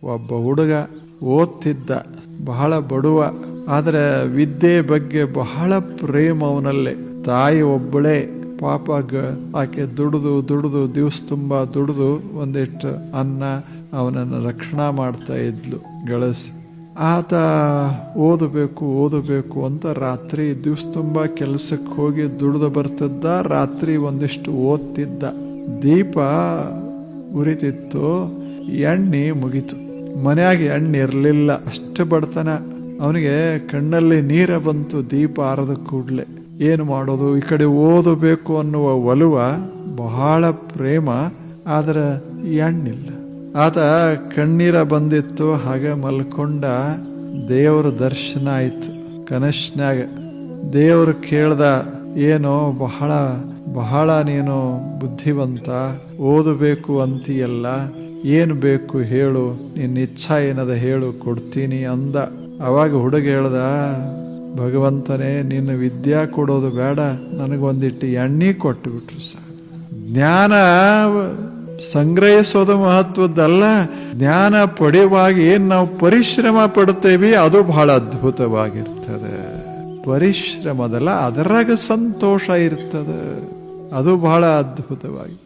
ಒಬ್ಬ ಹುಡುಗ ಓದ್ತಿದ್ದ, ಬಹಳ ಬಡವ, ಆದರೆ ವಿದ್ಯೆ ಬಗ್ಗೆ ಬಹಳ ಪ್ರೇಮ ಅವನಲ್ಲೇ. ತಾಯಿ ಒಬ್ಬಳೇ ಪಾಪ ಆಕೆ ದುಡಿದು ದಿವಸ ತುಂಬ ದುಡಿದು ಒಂದಿಷ್ಟು ಅನ್ನ ಅವನನ್ನು ರಕ್ಷಣಾ ಮಾಡ್ತಾ ಇದ್ಲು ಗಳಿಸಿ. ಆತ ಓದಬೇಕು ಅಂತ ರಾತ್ರಿ ದಿವಸ ತುಂಬ ಕೆಲಸಕ್ಕೆ ಹೋಗಿ ದುಡಿದು ಬರ್ತಿದ್ದ. ರಾತ್ರಿ ಒಂದಿಷ್ಟು ಓದ್ತಿದ್ದ. ದೀಪ ಉರಿತಿತ್ತು, ಎಣ್ಣೆ ಮುಗಿತು. ಮನೆಯಾಗ ಎಣ್ಣೆ ಇರಲಿಲ್ಲ, ಅಷ್ಟು ಬಡತನ. ಅವನಿಗೆ ಕಣ್ಣಲ್ಲಿ ನೀರ ಬಂತು ದೀಪ ಆರದ ಕೂಡಲೇ. ಏನು ಮಾಡೋದು? ಈ ಕಡೆ ಓದಬೇಕು ಅನ್ನುವ ಒಲವ, ಬಹಳ ಪ್ರೇಮ, ಆದರೆ ಎಣ್ಣಿಲ್ಲ. ಆತ ಕಣ್ಣೀರ ಬಂದಿತ್ತು, ಹಾಗೆ ಮಲ್ಕೊಂಡ. ದೇವರ ದರ್ಶನ ಆಯ್ತು ಕನಸ್ನ್ಯಾಗ. ದೇವರು ಕೇಳ್ದ, ಏನೋ ಬಹಳ ನೀನು ಬುದ್ಧಿವಂತ, ಓದಬೇಕು ಅಂತೀಯಲ್ಲ, ಏನು ಬೇಕು ಹೇಳು, ನಿನ್ನ ಇಚ್ಛಾ ಏನದ ಹೇಳು, ಕೊಡ್ತೀನಿ ಅಂದ. ಅವಾಗ ಹುಡುಗ ಹೇಳ್ದ, ಭಗವಂತನೇ, ನಿನ್ನ ವಿದ್ಯಾ ಕೊಡೋದು ಬೇಡ, ನನಗೊಂದಿಟ್ಟು ಎಣ್ಣೆ ಕೊಟ್ಟು ಬಿಟ್ರು ಸರ್. ಜ್ಞಾನ ಸಂಗ್ರಹಿಸೋದು ಮಹತ್ವದ್ದಲ್ಲ, ಜ್ಞಾನ ಪಡೆಯುವಾಗ ಏನು ನಾವು ಪರಿಶ್ರಮ ಪಡ್ತೇವೆ ಅದು ಬಹಳ ಅದ್ಭುತವಾಗಿರ್ತದೆ. ಪರಿಶ್ರಮದಲ್ಲ, ಅದರಾಗ ಸಂತೋಷ ಇರ್ತದೆ, ಅದು ಬಹಳ ಅದ್ಭುತವಾಗಿ.